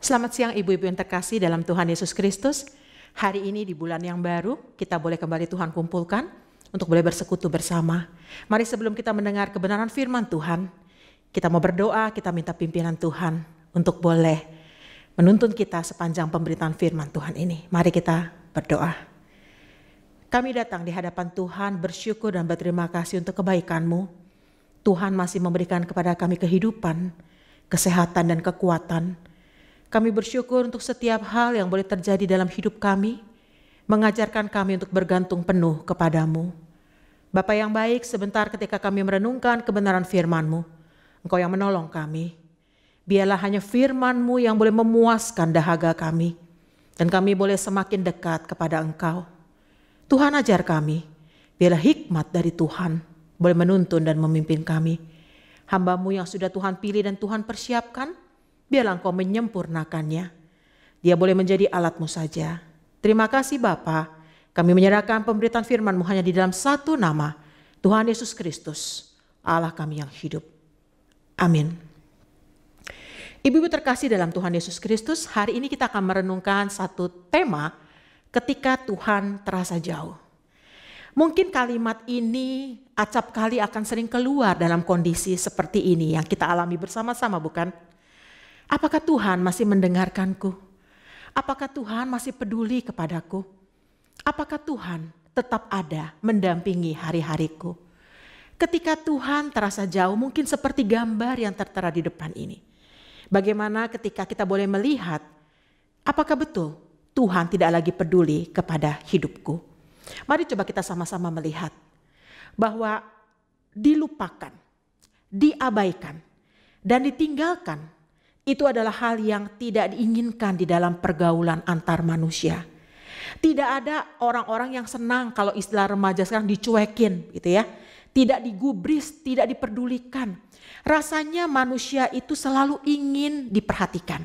Selamat siang ibu-ibu yang terkasih dalam Tuhan Yesus Kristus. Hari ini di bulan yang baru kita boleh kembali Tuhan kumpulkan untuk boleh bersekutu bersama. Mari sebelum kita mendengar kebenaran firman Tuhan, kita mau berdoa, kita minta pimpinan Tuhan untuk boleh menuntun kita sepanjang pemberitaan firman Tuhan ini. Mari kita berdoa. Kami datang di hadapan Tuhan bersyukur dan berterima kasih untuk kebaikan-Mu. Tuhan masih memberikan kepada kami kehidupan, kesehatan dan kekuatan. Kami bersyukur untuk setiap hal yang boleh terjadi dalam hidup kami, mengajarkan kami untuk bergantung penuh kepadamu. Bapa yang baik, sebentar ketika kami merenungkan kebenaran firman-Mu, Engkau yang menolong kami. Biarlah hanya firman-Mu yang boleh memuaskan dahaga kami, dan kami boleh semakin dekat kepada Engkau. Tuhan ajar kami, biarlah hikmat dari Tuhan boleh menuntun dan memimpin kami. Hamba-Mu yang sudah Tuhan pilih dan Tuhan persiapkan, biarlah Engkau menyempurnakannya. Dia boleh menjadi alat-Mu saja. Terima kasih Bapa. Kami menyerahkan pemberitaan firman-Mu hanya di dalam satu nama, Tuhan Yesus Kristus, Allah kami yang hidup. Amin. Ibu-ibu terkasih dalam Tuhan Yesus Kristus, hari ini kita akan merenungkan satu tema, ketika Tuhan terasa jauh. Mungkin kalimat ini acap kali akan sering keluar dalam kondisi seperti ini yang kita alami bersama-sama, bukan? Apakah Tuhan masih mendengarkanku? Apakah Tuhan masih peduli kepadaku? Apakah Tuhan tetap ada mendampingi hari-hariku? Ketika Tuhan terasa jauh, mungkin seperti gambar yang tertera di depan ini. Bagaimana ketika kita boleh melihat, apakah betul Tuhan tidak lagi peduli kepada hidupku? Mari coba kita sama-sama melihat bahwa dilupakan, diabaikan, dan ditinggalkan itu adalah hal yang tidak diinginkan di dalam pergaulan antar manusia. Tidak ada orang-orang yang senang kalau istilah remaja sekarang dicuekin gitu ya. Tidak digubris, tidak diperdulikan. Rasanya manusia itu selalu ingin diperhatikan,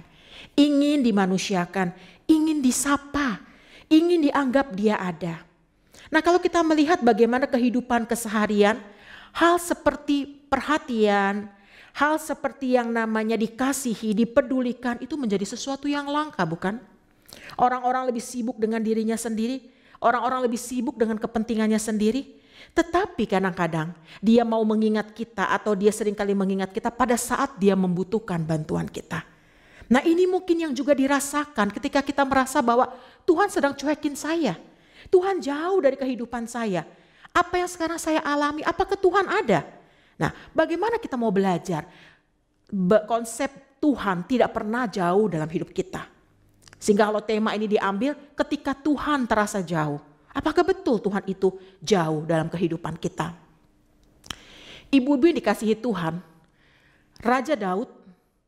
ingin dimanusiakan, ingin disapa, ingin dianggap dia ada. Nah, kalau kita melihat bagaimana kehidupan keseharian, hal seperti perhatian, hal seperti yang namanya dikasihi, dipedulikan itu menjadi sesuatu yang langka, bukan? Orang-orang lebih sibuk dengan dirinya sendiri, orang-orang lebih sibuk dengan kepentingannya sendiri. Tetapi kadang-kadang dia mau mengingat kita atau dia seringkali mengingat kita pada saat dia membutuhkan bantuan kita. Nah, ini mungkin yang juga dirasakan ketika kita merasa bahwa Tuhan sedang cuekin saya. Tuhan jauh dari kehidupan saya. Apa yang sekarang saya alami, apakah Tuhan ada? Nah, bagaimana kita mau belajar konsep Tuhan tidak pernah jauh dalam hidup kita. Sehingga kalau tema ini diambil ketika Tuhan terasa jauh. Apakah betul Tuhan itu jauh dalam kehidupan kita? Ibu-ibu yang dikasihi Tuhan, Raja Daud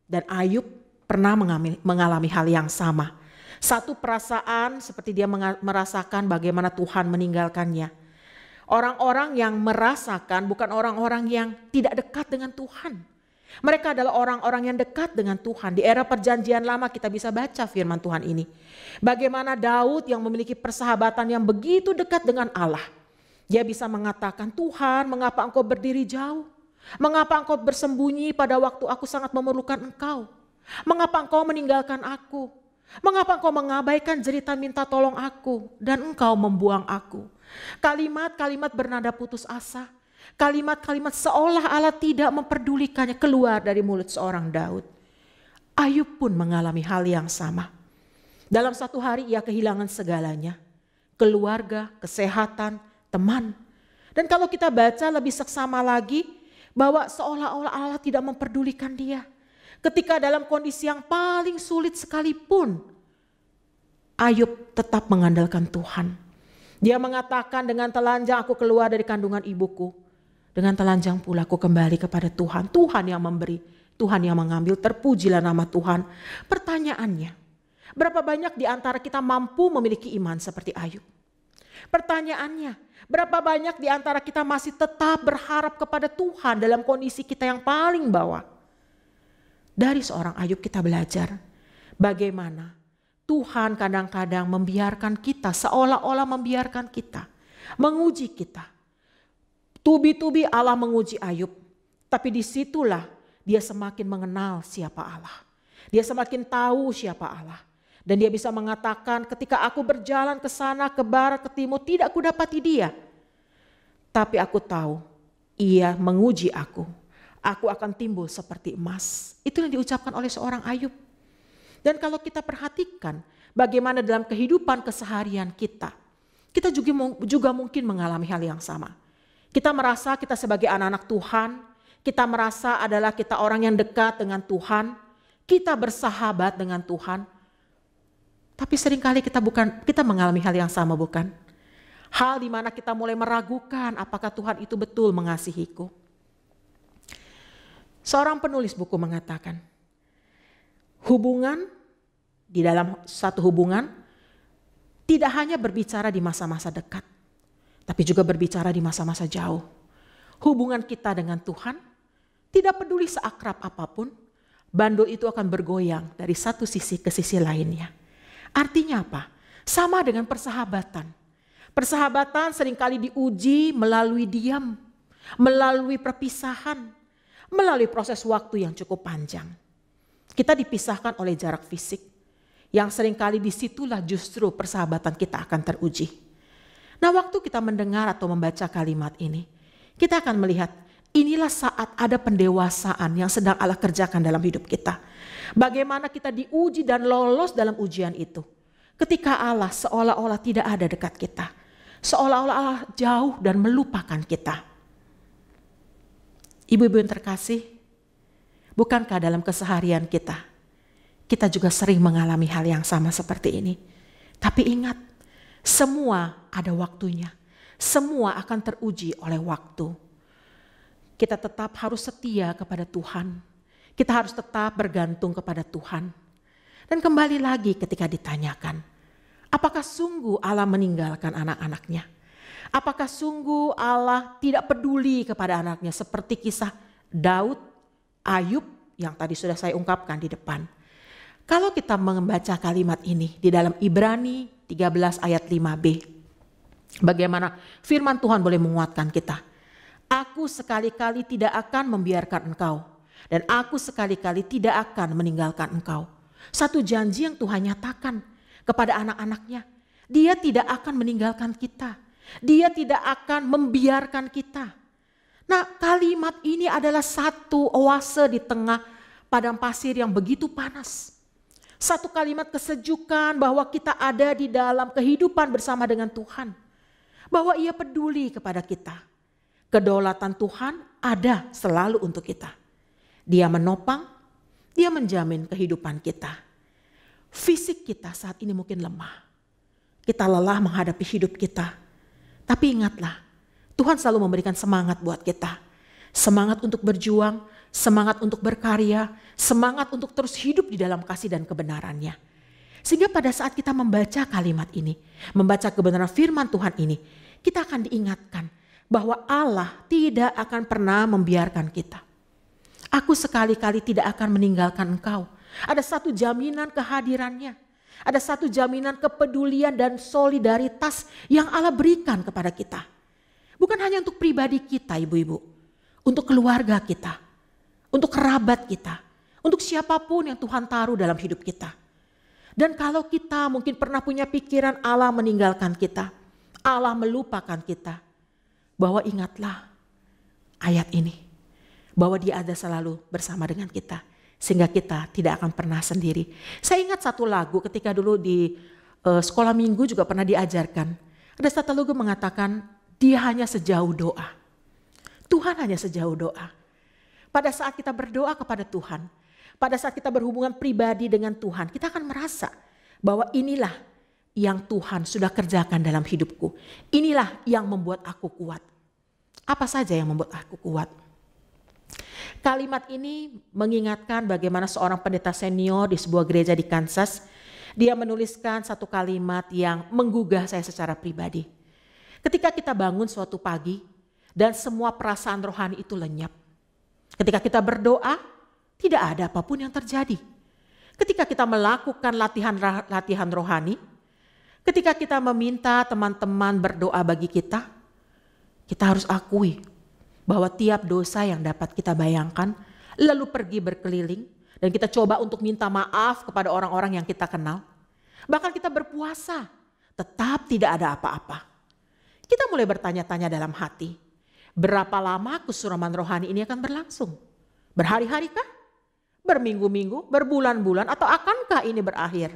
dan Ayub pernah mengalami hal yang sama. Satu perasaan seperti dia merasakan bagaimana Tuhan meninggalkannya. Orang-orang yang merasakan bukan orang-orang yang tidak dekat dengan Tuhan. Mereka adalah orang-orang yang dekat dengan Tuhan. Di era perjanjian lama kita bisa baca firman Tuhan ini. Bagaimana Daud yang memiliki persahabatan yang begitu dekat dengan Allah. Dia bisa mengatakan, Tuhan mengapa engkau berdiri jauh? Mengapa engkau bersembunyi pada waktu aku sangat memerlukan engkau? Mengapa engkau meninggalkan aku? Mengapa engkau mengabaikan jeritan minta tolong aku dan engkau membuang aku? Kalimat-kalimat bernada putus asa. Kalimat-kalimat seolah Allah tidak memperdulikannya keluar dari mulut seorang Daud. Ayub pun mengalami hal yang sama. Dalam satu hari ia kehilangan segalanya. Keluarga, kesehatan, teman. Dan kalau kita baca lebih seksama lagi bahwa seolah-olah Allah tidak memperdulikan dia. Ketika dalam kondisi yang paling sulit sekalipun, Ayub tetap mengandalkan Tuhan. Dia mengatakan dengan telanjang aku keluar dari kandungan ibuku. Dengan telanjang pula aku kembali kepada Tuhan. Tuhan yang memberi, Tuhan yang mengambil, terpujilah nama Tuhan. Pertanyaannya, berapa banyak di antara kita mampu memiliki iman seperti Ayub? Pertanyaannya, berapa banyak di antara kita masih tetap berharap kepada Tuhan dalam kondisi kita yang paling bawah? Dari seorang Ayub kita belajar bagaimana Tuhan kadang-kadang membiarkan kita, seolah-olah membiarkan kita, menguji kita. Tubi-tubi Allah menguji Ayub, tapi disitulah dia semakin mengenal siapa Allah. Dia semakin tahu siapa Allah. Dan dia bisa mengatakan, ketika aku berjalan ke sana, ke barat, ke timur, tidak kudapati dia. Tapi aku tahu, ia menguji aku. Aku akan timbul seperti emas. Itu yang diucapkan oleh seorang Ayub. Dan kalau kita perhatikan, bagaimana dalam kehidupan keseharian kita juga mungkin mengalami hal yang sama. Kita merasa kita sebagai anak-anak Tuhan, kita merasa adalah kita orang yang dekat dengan Tuhan, kita bersahabat dengan Tuhan. Tapi seringkali kita mengalami hal yang sama, bukan? Hal di mana kita mulai meragukan apakah Tuhan itu betul mengasihiku. Seorang penulis buku mengatakan, hubungan di dalam satu hubungan tidak hanya berbicara di masa-masa dekat, tapi juga berbicara di masa-masa jauh. Hubungan kita dengan Tuhan tidak peduli seakrab apapun, bandul itu akan bergoyang dari satu sisi ke sisi lainnya. Artinya apa? Sama dengan persahabatan. Persahabatan seringkali diuji melalui diam, melalui perpisahan, melalui proses waktu yang cukup panjang. Kita dipisahkan oleh jarak fisik, yang seringkali disitulah justru persahabatan kita akan teruji. Nah, waktu kita mendengar atau membaca kalimat ini, kita akan melihat inilah saat ada pendewasaan yang sedang Allah kerjakan dalam hidup kita. Bagaimana kita diuji dan lolos dalam ujian itu. Ketika Allah seolah-olah tidak ada dekat kita. Seolah-olah Allah jauh dan melupakan kita. Ibu-ibu yang terkasih, bukankah dalam keseharian kita juga sering mengalami hal yang sama seperti ini? Tapi ingat, semua ada waktunya. Semua akan teruji oleh waktu. Kita tetap harus setia kepada Tuhan. Kita harus tetap bergantung kepada Tuhan. Dan kembali lagi ketika ditanyakan, apakah sungguh Allah meninggalkan anak-anaknya? Apakah sungguh Allah tidak peduli kepada anaknya seperti kisah Daud, Ayub yang tadi sudah saya ungkapkan di depan. Kalau kita membaca kalimat ini di dalam Ibrani 13 ayat 5b, bagaimana firman Tuhan boleh menguatkan kita. Aku sekali-kali tidak akan membiarkan engkau. Dan aku sekali-kali tidak akan meninggalkan engkau. Satu janji yang Tuhan nyatakan kepada anak-anaknya. Dia tidak akan meninggalkan kita. Dia tidak akan membiarkan kita. Nah, kalimat ini adalah satu oase di tengah padang pasir yang begitu panas. Satu kalimat kesejukan bahwa kita ada di dalam kehidupan bersama dengan Tuhan. Bahwa Ia peduli kepada kita. Kedaulatan Tuhan ada selalu untuk kita. Dia menopang, dia menjamin kehidupan kita. Fisik kita saat ini mungkin lemah. Kita lelah menghadapi hidup kita. Tapi ingatlah, Tuhan selalu memberikan semangat buat kita. Semangat untuk berjuang, semangat untuk berkarya, semangat untuk terus hidup di dalam kasih dan kebenarannya. Sehingga pada saat kita membaca kalimat ini, membaca kebenaran firman Tuhan ini, kita akan diingatkan bahwa Allah tidak akan pernah membiarkan kita. Aku sekali-kali tidak akan meninggalkan engkau. Ada satu jaminan kehadirannya. Ada satu jaminan kepedulian dan solidaritas yang Allah berikan kepada kita. Bukan hanya untuk pribadi kita, ibu-ibu. Untuk keluarga kita. Untuk kerabat kita. Untuk siapapun yang Tuhan taruh dalam hidup kita. Dan kalau kita mungkin pernah punya pikiran Allah meninggalkan kita. Allah melupakan kita. Bahwa ingatlah ayat ini. Bahwa Dia ada selalu bersama dengan kita. Sehingga kita tidak akan pernah sendiri. Saya ingat satu lagu ketika dulu di sekolah minggu juga pernah diajarkan. Ada satu lagu mengatakan, Dia hanya sejauh doa. Tuhan hanya sejauh doa. Pada saat kita berdoa kepada Tuhan, pada saat kita berhubungan pribadi dengan Tuhan, kita akan merasa bahwa inilah yang Tuhan sudah kerjakan dalam hidupku. Inilah yang membuat aku kuat. Apa saja yang membuat aku kuat? Kalimat ini mengingatkan bagaimana seorang pendeta senior di sebuah gereja di Kansas, dia menuliskan satu kalimat yang menggugah saya secara pribadi. Ketika kita bangun suatu pagi dan semua perasaan rohani itu lenyap. Ketika kita berdoa, tidak ada apapun yang terjadi. Ketika kita melakukan latihan rohani, ketika kita meminta teman-teman berdoa bagi kita harus akui bahwa tiap dosa yang dapat kita bayangkan lalu pergi berkeliling Dan kita coba untuk minta maaf kepada orang-orang yang kita kenal. Bahkan kita berpuasa, tetap tidak ada apa-apa. Kita mulai bertanya-tanya dalam hati, berapa lama kesuruman rohani ini akan berlangsung? Berhari-hari kah? Berminggu-minggu, berbulan-bulan, atau akankah ini berakhir?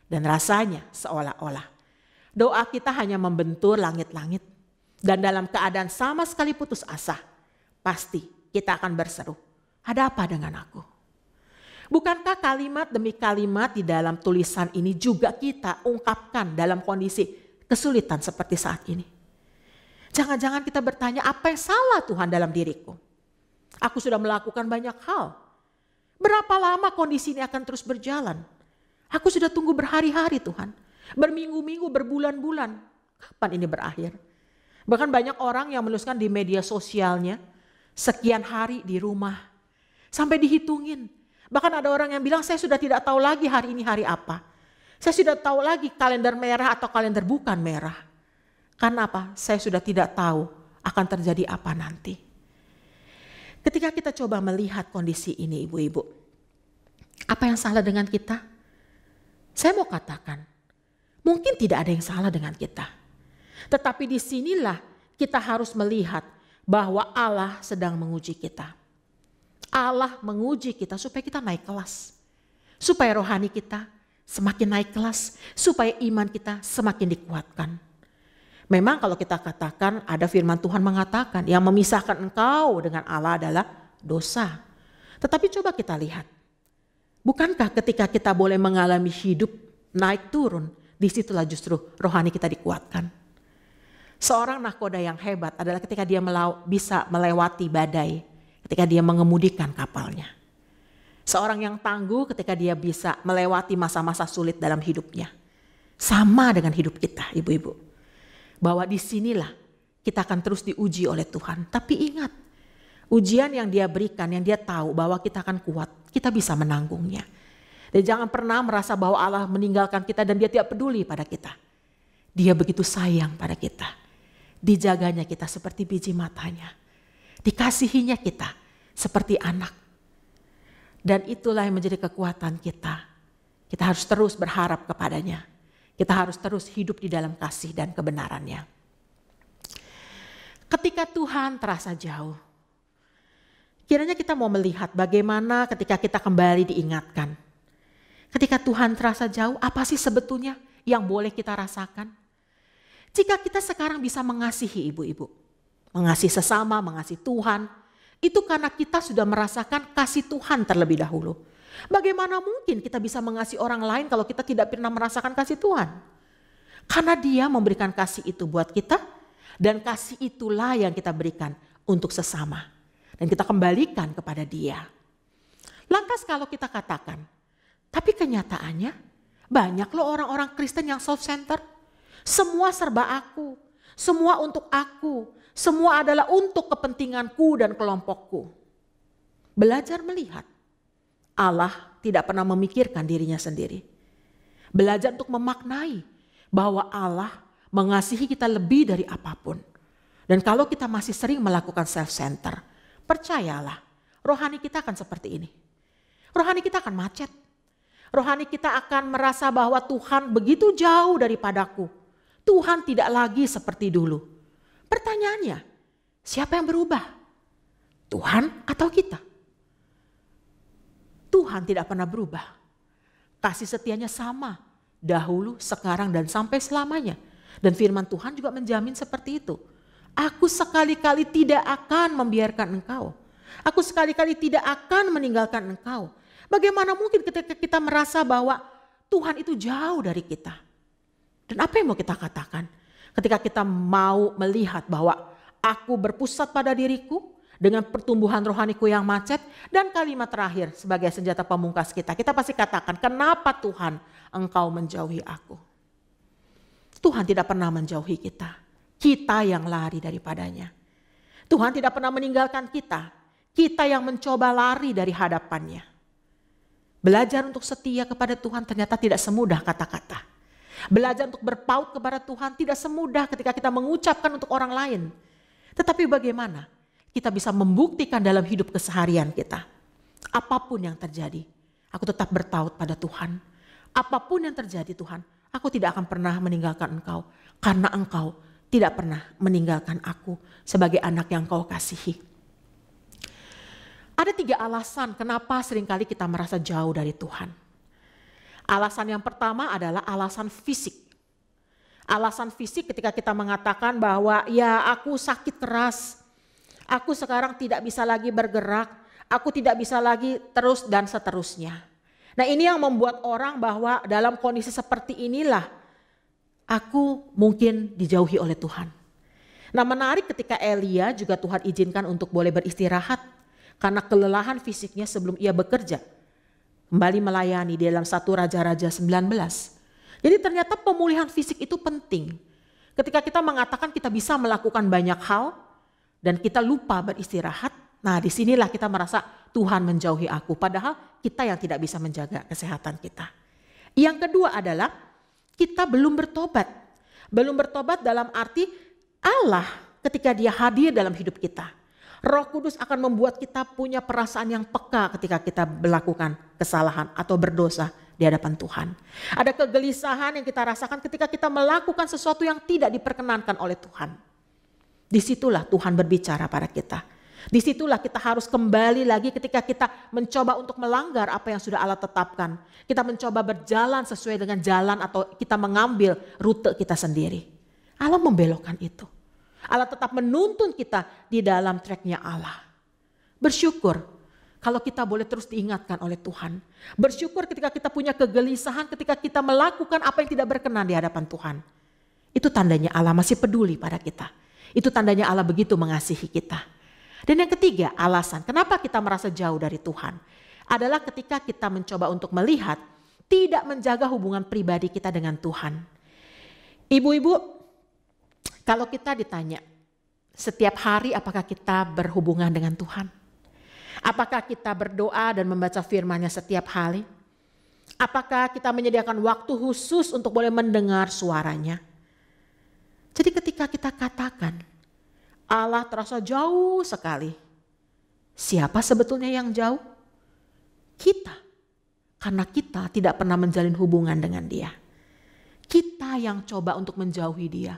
Dan rasanya seolah-olah doa kita hanya membentur langit-langit. Dan dalam keadaan sama sekali putus asa, pasti kita akan berseru, ada apa dengan aku? Bukankah kalimat demi kalimat di dalam tulisan ini juga kita ungkapkan dalam kondisi kesulitan seperti saat ini? Jangan-jangan kita bertanya, apa yang salah Tuhan dalam diriku? Aku sudah melakukan banyak hal. Berapa lama kondisi ini akan terus berjalan? Aku sudah tunggu berhari-hari Tuhan. Berminggu-minggu, berbulan-bulan. Kapan ini berakhir? Bahkan banyak orang yang menuliskan di media sosialnya, sekian hari di rumah. Sampai dihitungin. Bahkan ada orang yang bilang, saya sudah tidak tahu lagi hari ini hari apa. Saya sudah tahu lagi kalender merah atau kalender bukan merah. Karena apa? Saya sudah tidak tahu akan terjadi apa nanti. Ketika kita coba melihat kondisi ini ibu-ibu, apa yang salah dengan kita? Saya mau katakan, mungkin tidak ada yang salah dengan kita. Tetapi disinilah kita harus melihat bahwa Allah sedang menguji kita. Allah menguji kita supaya kita naik kelas. Supaya rohani kita semakin naik kelas. Supaya iman kita semakin dikuatkan. Memang kalau kita katakan ada firman Tuhan mengatakan yang memisahkan engkau dengan Allah adalah dosa. Tetapi coba kita lihat. Bukankah ketika kita boleh mengalami hidup naik turun, disitulah justru rohani kita dikuatkan. Seorang nahkoda yang hebat adalah ketika dia bisa melewati badai. Ketika dia mengemudikan kapalnya. Seorang yang tangguh ketika dia bisa melewati masa-masa sulit dalam hidupnya. Sama dengan hidup kita ibu-ibu. Bahwa disinilah kita akan terus diuji oleh Tuhan. Tapi ingat, ujian yang dia berikan, yang dia tahu bahwa kita akan kuat. Kita bisa menanggungnya. Dan jangan pernah merasa bahwa Allah meninggalkan kita dan dia tidak peduli pada kita. Dia begitu sayang pada kita. Dijaganya kita seperti biji matanya. Dikasihinya kita seperti anak. Dan itulah yang menjadi kekuatan kita. Kita harus terus berharap kepadanya. Kita harus terus hidup di dalam kasih dan kebenarannya. Ketika Tuhan terasa jauh, kiranya kita mau melihat bagaimana ketika kita kembali diingatkan. Ketika Tuhan terasa jauh, apa sih sebetulnya yang boleh kita rasakan? Jika kita sekarang bisa mengasihi ibu-ibu, mengasihi sesama, mengasihi Tuhan, itu karena kita sudah merasakan kasih Tuhan terlebih dahulu. Bagaimana mungkin kita bisa mengasihi orang lain kalau kita tidak pernah merasakan kasih Tuhan? Karena Dia memberikan kasih itu buat kita, dan kasih itulah yang kita berikan untuk sesama. Dan kita kembalikan kepada Dia. Lantas kalau kita katakan, tapi kenyataannya banyak loh orang-orang Kristen yang self-centered. Semua serba aku, semua untuk aku. Semua adalah untuk kepentinganku dan kelompokku. Belajar melihat Allah tidak pernah memikirkan dirinya sendiri. Belajar untuk memaknai bahwa Allah mengasihi kita lebih dari apapun. Dan kalau kita masih sering melakukan self-center, percayalah rohani kita akan seperti ini. Rohani kita akan macet. Rohani kita akan merasa bahwa Tuhan begitu jauh daripadaku. Tuhan tidak lagi seperti dulu. Pertanyaannya, siapa yang berubah? Tuhan atau kita? Tuhan tidak pernah berubah. Kasih setianya sama, dahulu, sekarang, dan sampai selamanya. Dan firman Tuhan juga menjamin seperti itu. Aku sekali-kali tidak akan membiarkan engkau. Aku sekali-kali tidak akan meninggalkan engkau. Bagaimana mungkin ketika kita merasa bahwa Tuhan itu jauh dari kita? Dan apa yang mau kita katakan? Ketika kita mau melihat bahwa aku berpusat pada diriku dengan pertumbuhan rohaniku yang macet, dan kalimat terakhir sebagai senjata pamungkas kita pasti katakan, kenapa Tuhan engkau menjauhi aku? Tuhan tidak pernah menjauhi kita. Kita yang lari daripadanya. Tuhan tidak pernah meninggalkan kita. Kita yang mencoba lari dari hadapannya. Belajar untuk setia kepada Tuhan ternyata tidak semudah kata-kata. Belajar untuk berpaut kepada Tuhan tidak semudah ketika kita mengucapkan untuk orang lain. Tetapi bagaimana kita bisa membuktikan dalam hidup keseharian kita. Apapun yang terjadi, aku tetap bertaut pada Tuhan. Apapun yang terjadi Tuhan, aku tidak akan pernah meninggalkan Engkau. Karena Engkau tidak pernah meninggalkan aku sebagai anak yang Kau kasihi. Ada 3 alasan kenapa seringkali kita merasa jauh dari Tuhan. Alasan yang pertama adalah alasan fisik. Alasan fisik ketika kita mengatakan bahwa ya aku sakit keras, aku sekarang tidak bisa lagi bergerak, aku tidak bisa lagi terus dan seterusnya. Nah ini yang membuat orang bahwa dalam kondisi seperti inilah aku mungkin dijauhi oleh Tuhan. Nah menarik ketika Elia juga Tuhan izinkan untuk boleh beristirahat karena kelelahan fisiknya sebelum ia bekerja. Kembali melayani di dalam 1 Raja-Raja 19. Jadi ternyata pemulihan fisik itu penting. Ketika kita mengatakan kita bisa melakukan banyak hal dan kita lupa beristirahat, nah disinilah kita merasa Tuhan menjauhi aku. Padahal kita yang tidak bisa menjaga kesehatan kita. Yang kedua adalah kita belum bertobat. Belum bertobat dalam arti Allah ketika dia hadir dalam hidup kita. Roh Kudus akan membuat kita punya perasaan yang peka ketika kita melakukan kesalahan atau berdosa di hadapan Tuhan. Ada kegelisahan yang kita rasakan ketika kita melakukan sesuatu yang tidak diperkenankan oleh Tuhan. Disitulah Tuhan berbicara pada kita. Disitulah kita harus kembali lagi ketika kita mencoba untuk melanggar apa yang sudah Allah tetapkan. Kita mencoba berjalan sesuai dengan jalan atau kita mengambil rute kita sendiri. Allah membelokkan itu. Allah tetap menuntun kita di dalam tracknya Allah. Bersyukur kalau kita boleh terus diingatkan oleh Tuhan. Bersyukur ketika kita punya kegelisahan, ketika kita melakukan apa yang tidak berkenan di hadapan Tuhan. Itu tandanya Allah masih peduli pada kita. Itu tandanya Allah begitu mengasihi kita. Dan yang ketiga alasan kenapa kita merasa jauh dari Tuhan adalah ketika kita mencoba untuk melihat tidak menjaga hubungan pribadi kita dengan Tuhan. Ibu-ibu, kalau kita ditanya setiap hari apakah kita berhubungan dengan Tuhan? Apakah kita berdoa dan membaca firman-Nya setiap hari? Apakah kita menyediakan waktu khusus untuk boleh mendengar suaranya? Jadi ketika kita katakan Allah terasa jauh sekali. Siapa sebetulnya yang jauh? Kita. Karena kita tidak pernah menjalin hubungan dengan Dia. Kita yang coba untuk menjauhi Dia.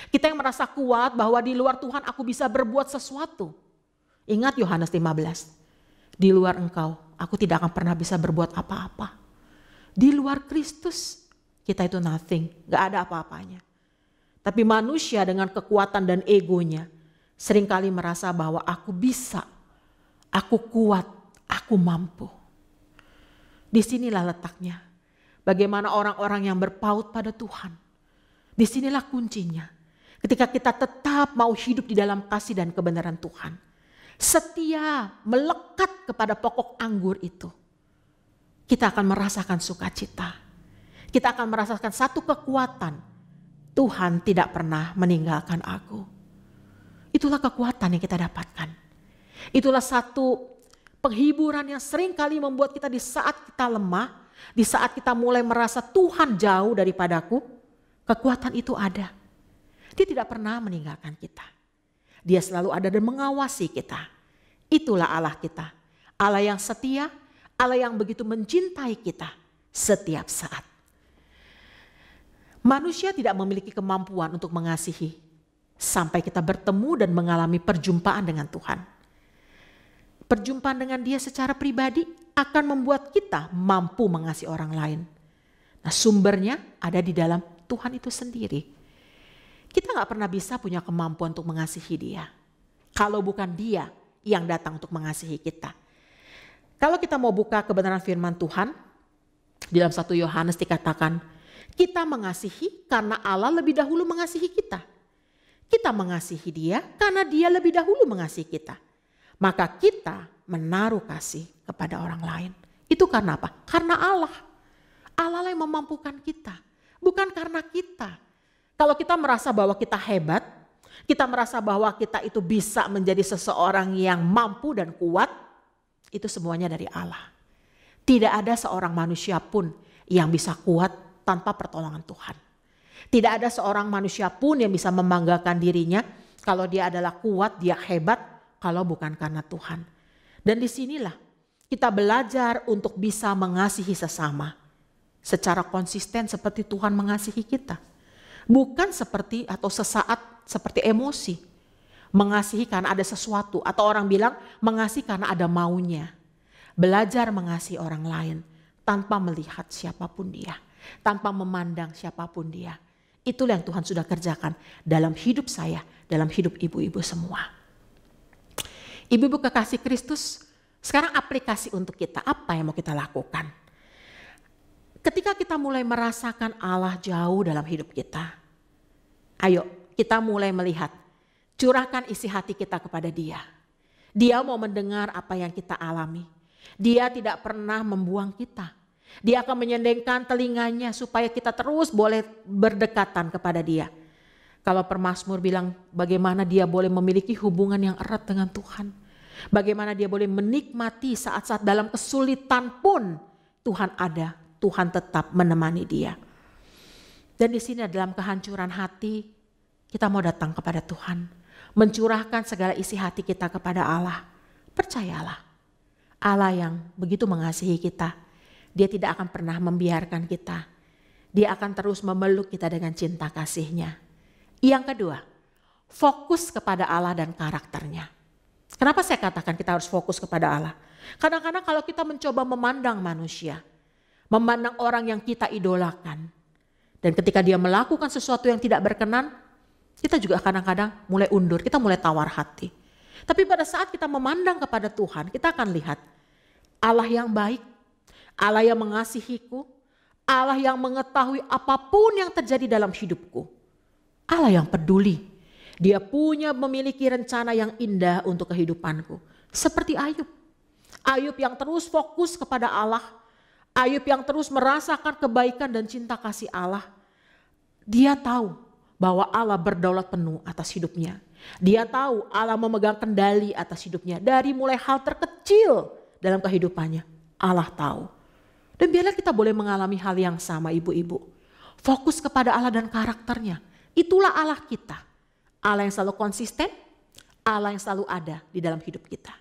Kita yang merasa kuat bahwa di luar Tuhan aku bisa berbuat sesuatu. Ingat Yohanes 15. Di luar Engkau aku tidak akan pernah bisa berbuat apa-apa. Di luar Kristus kita itu nothing. Gak ada apa-apanya. Tapi manusia dengan kekuatan dan egonya seringkali merasa bahwa aku bisa. Aku kuat. Aku mampu. Disinilah letaknya. Bagaimana orang-orang yang berpaut pada Tuhan. Disinilah kuncinya. Ketika kita tetap mau hidup di dalam kasih dan kebenaran Tuhan. Setia melekat kepada pokok anggur itu. Kita akan merasakan sukacita. Kita akan merasakan satu kekuatan. Tuhan tidak pernah meninggalkan aku. Itulah kekuatan yang kita dapatkan. Itulah satu penghiburan yang sering kali membuat kita di saat kita lemah. Di saat kita mulai merasa Tuhan jauh daripadaku. Kekuatan itu ada. Dia tidak pernah meninggalkan kita. Dia selalu ada dan mengawasi kita. Itulah Allah kita. Allah yang setia, Allah yang begitu mencintai kita setiap saat. Manusia tidak memiliki kemampuan untuk mengasihi sampai kita bertemu dan mengalami perjumpaan dengan Tuhan. Perjumpaan dengan Dia secara pribadi akan membuat kita mampu mengasihi orang lain. Nah, sumbernya ada di dalam Tuhan itu sendiri. Kita gak pernah bisa punya kemampuan untuk mengasihi Dia. Kalau bukan Dia yang datang untuk mengasihi kita. Kalau kita mau buka kebenaran firman Tuhan. Di dalam 1 Yohanes dikatakan. Kita mengasihi karena Allah lebih dahulu mengasihi kita. Kita mengasihi Dia karena Dia lebih dahulu mengasihi kita. Maka kita menaruh kasih kepada orang lain. Itu karena apa? Karena Allah. Allah yang memampukan kita. Bukan karena kita. Kalau kita merasa bahwa kita hebat, kita merasa bahwa kita itu bisa menjadi seseorang yang mampu dan kuat, itu semuanya dari Allah. Tidak ada seorang manusia pun yang bisa kuat tanpa pertolongan Tuhan. Tidak ada seorang manusia pun yang bisa membanggakan dirinya kalau dia adalah kuat, dia hebat, kalau bukan karena Tuhan. Dan disinilah Kita belajar untuk bisa mengasihi sesama secara konsisten seperti Tuhan mengasihi kita. Bukan seperti atau sesaat seperti emosi. Mengasihi karena ada sesuatu, atau orang bilang mengasihi karena ada maunya. Belajar mengasihi orang lain tanpa melihat siapapun dia, tanpa memandang siapapun dia. Itulah yang Tuhan sudah kerjakan dalam hidup saya, dalam hidup ibu-ibu semua. Ibu-ibu kekasih Kristus, sekarang aplikasi untuk kita, apa yang mau kita lakukan? Ketika kita mulai merasakan Allah jauh dalam hidup kita, ayo kita mulai melihat, curahkan isi hati kita kepada Dia. Dia mau mendengar apa yang kita alami. Dia tidak pernah membuang kita. Dia akan menyendengkan telinganya supaya kita terus boleh berdekatan kepada Dia. Kalau pemazmur bilang bagaimana dia boleh memiliki hubungan yang erat dengan Tuhan. Bagaimana dia boleh menikmati saat-saat dalam kesulitan pun Tuhan ada. Tuhan tetap menemani dia. Dan di sini dalam kehancuran hati kita mau datang kepada Tuhan. Mencurahkan segala isi hati kita kepada Allah. Percayalah. Allah yang begitu mengasihi kita. Dia tidak akan pernah membiarkan kita. Dia akan terus memeluk kita dengan cinta kasih-Nya. Yang kedua, fokus kepada Allah dan karakternya. Kenapa saya katakan kita harus fokus kepada Allah? Kadang-kadang kalau kita mencoba memandang manusia, memandang orang yang kita idolakan, dan ketika dia melakukan sesuatu yang tidak berkenan, kita juga kadang-kadang mulai undur, kita mulai tawar hati. Tapi pada saat kita memandang kepada Tuhan, kita akan lihat Allah yang baik, Allah yang mengasihiku, Allah yang mengetahui apapun yang terjadi dalam hidupku. Allah yang peduli. Dia memiliki rencana yang indah untuk kehidupanku. Seperti Ayub. Ayub yang terus fokus kepada Allah. Ayub yang terus merasakan kebaikan dan cinta kasih Allah. Dia tahu bahwa Allah berdaulat penuh atas hidupnya. Dia tahu Allah memegang kendali atas hidupnya. Dari mulai hal terkecil dalam kehidupannya. Allah tahu. Dan biarlah kita boleh mengalami hal yang sama ibu-ibu. Fokus kepada Allah dan karakternya. Itulah Allah kita. Allah yang selalu konsisten, Allah yang selalu ada di dalam hidup kita.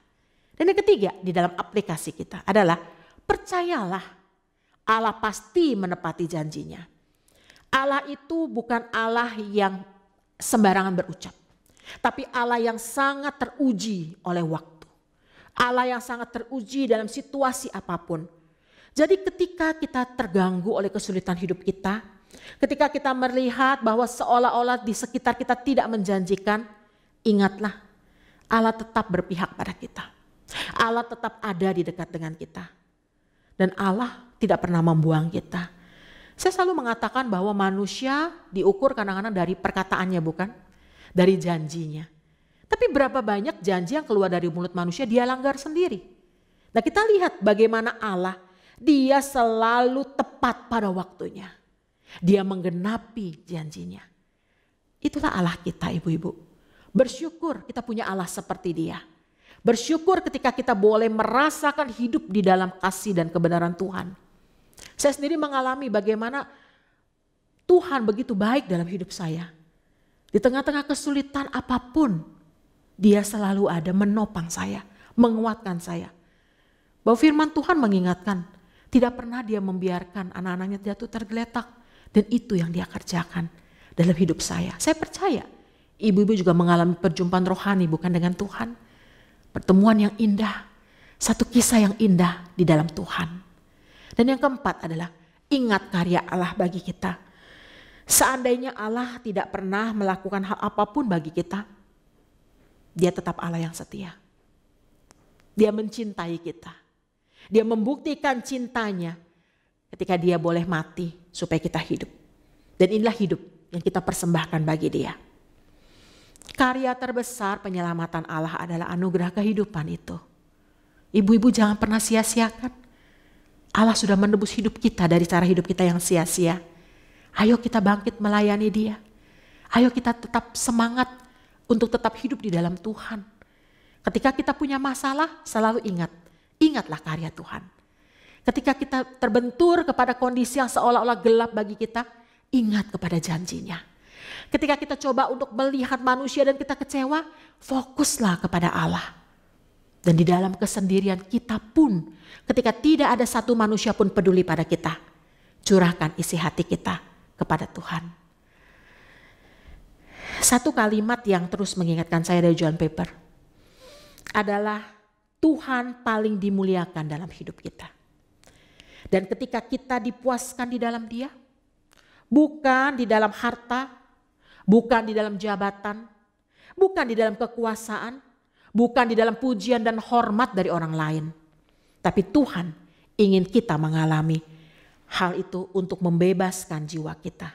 Dan yang ketiga di dalam aplikasi kita adalah percayalah Allah pasti menepati janjinya. Allah itu bukan Allah yang sembarangan berucap. Tapi Allah yang sangat teruji oleh waktu. Allah yang sangat teruji dalam situasi apapun. Jadi ketika kita terganggu oleh kesulitan hidup kita, ketika kita melihat bahwa seolah-olah di sekitar kita tidak menjanjikan, ingatlah Allah tetap berpihak pada kita. Allah tetap ada di dekat dengan kita. Dan Allah tidak pernah membuang kita. Saya selalu mengatakan bahwa manusia diukur kadang-kadang dari perkataannya bukan? Dari janjinya. Tapi berapa banyak janji yang keluar dari mulut manusia dia langgar sendiri. Nah kita lihat bagaimana Allah, dia selalu tepat pada waktunya. Dia menggenapi janjinya. Itulah Allah kita ibu-ibu. Bersyukur kita punya Allah seperti dia. Bersyukur ketika kita boleh merasakan hidup di dalam kasih dan kebenaran Tuhan. Saya sendiri mengalami bagaimana Tuhan begitu baik dalam hidup saya. Di tengah-tengah kesulitan apapun, dia selalu ada menopang saya, menguatkan saya. Bahwa firman Tuhan mengingatkan, tidak pernah dia membiarkan anak-anaknya jatuh tergeletak. Dan itu yang dia kerjakan dalam hidup saya. Saya percaya ibu-ibu juga mengalami perjumpaan rohani bukan dengan Tuhan. Pertemuan yang indah, satu kisah yang indah di dalam Tuhan. Dan yang keempat adalah ingat karya Allah bagi kita. Seandainya Allah tidak pernah melakukan hal apapun bagi kita, dia tetap Allah yang setia. Dia mencintai kita. Dia membuktikan cintanya ketika dia boleh mati supaya kita hidup. Dan inilah hidup yang kita persembahkan bagi dia. Karya terbesar penyelamatan Allah adalah anugerah kehidupan itu. Ibu-ibu jangan pernah sia-siakan. Allah sudah menebus hidup kita dari cara hidup kita yang sia-sia. Ayo kita bangkit melayani dia. Ayo kita tetap semangat untuk tetap hidup di dalam Tuhan. Ketika kita punya masalah selalu ingatlah karya Tuhan. Ketika kita terbentur kepada kondisi yang seolah-olah gelap bagi kita, ingat kepada janjinya. Ketika kita coba untuk melihat manusia dan kita kecewa, fokuslah kepada Allah. Dan di dalam kesendirian kita pun, ketika tidak ada satu manusia pun peduli pada kita, curahkan isi hati kita kepada Tuhan. Satu kalimat yang terus mengingatkan saya dari John Piper adalah Tuhan paling dimuliakan dalam hidup kita. Dan ketika kita dipuaskan di dalam Dia, bukan di dalam harta, bukan di dalam jabatan, bukan di dalam kekuasaan, bukan di dalam pujian dan hormat dari orang lain. Tapi Tuhan ingin kita mengalami hal itu untuk membebaskan jiwa kita.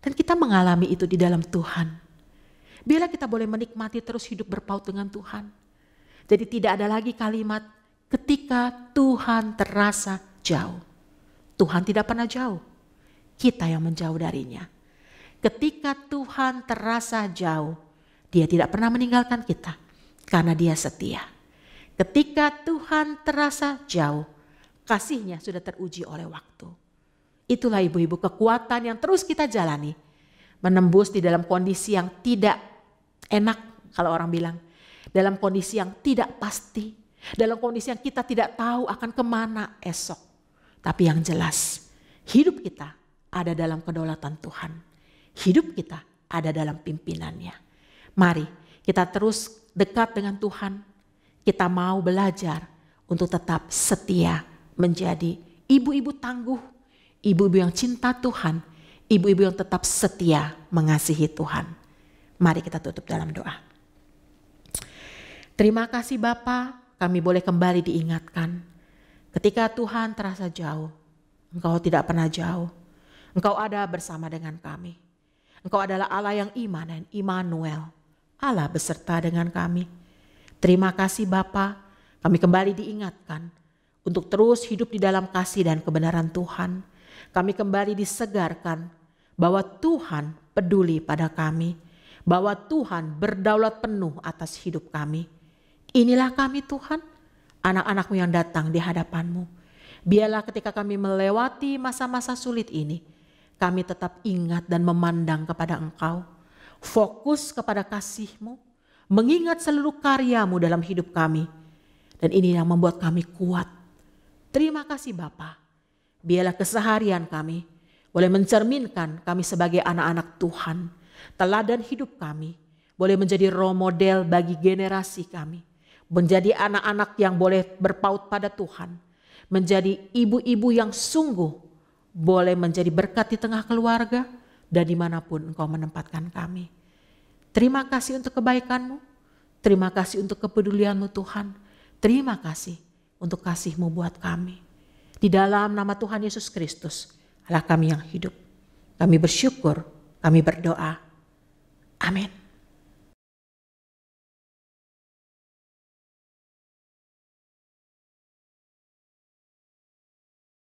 Dan kita mengalami itu di dalam Tuhan. Biarlah kita boleh menikmati terus hidup berpaut dengan Tuhan. Jadi tidak ada lagi kalimat ketika Tuhan terasa jauh. Tuhan tidak pernah jauh. Kita yang menjauh darinya. Ketika Tuhan terasa jauh, Dia tidak pernah meninggalkan kita. Karena Dia setia. Ketika Tuhan terasa jauh, kasih-Nya sudah teruji oleh waktu. Itulah ibu-ibu kekuatan yang terus kita jalani. Menembus di dalam kondisi yang tidak enak, kalau orang bilang. Dalam kondisi yang tidak pasti. Dalam kondisi yang kita tidak tahu akan kemana esok. Tapi yang jelas, hidup kita ada dalam kedaulatan Tuhan. Hidup kita ada dalam pimpinannya. Mari kita terus dekat dengan Tuhan. Kita mau belajar untuk tetap setia menjadi ibu-ibu tangguh, ibu-ibu yang cinta Tuhan, ibu-ibu yang tetap setia mengasihi Tuhan. Mari kita tutup dalam doa. Terima kasih Bapa, kami boleh kembali diingatkan. Ketika Tuhan terasa jauh, Engkau tidak pernah jauh. Engkau ada bersama dengan kami. Engkau adalah Allah yang imanen, Immanuel. Allah beserta dengan kami. Terima kasih Bapa, kami kembali diingatkan untuk terus hidup di dalam kasih dan kebenaran Tuhan. Kami kembali disegarkan bahwa Tuhan peduli pada kami, bahwa Tuhan berdaulat penuh atas hidup kami. Inilah kami Tuhan, anak-anak-Mu yang datang di hadapan-Mu. Biarlah ketika kami melewati masa-masa sulit ini, kami tetap ingat dan memandang kepada Engkau. Fokus kepada kasih-Mu, mengingat seluruh karya-Mu dalam hidup kami. Dan ini yang membuat kami kuat. Terima kasih Bapa. Biarlah keseharian kami boleh mencerminkan kami sebagai anak-anak Tuhan. Teladan hidup kami boleh menjadi role model bagi generasi kami. Menjadi anak-anak yang boleh berpaut pada Tuhan. Menjadi ibu-ibu yang sungguh boleh menjadi berkat di tengah keluarga dan dimanapun Engkau menempatkan kami. Terima kasih untuk kebaikan-Mu. Terima kasih untuk kepedulian-Mu Tuhan. Terima kasih untuk kasih-Mu buat kami. Di dalam nama Tuhan Yesus Kristus, Allah kami yang hidup. Kami bersyukur, kami berdoa. Amin.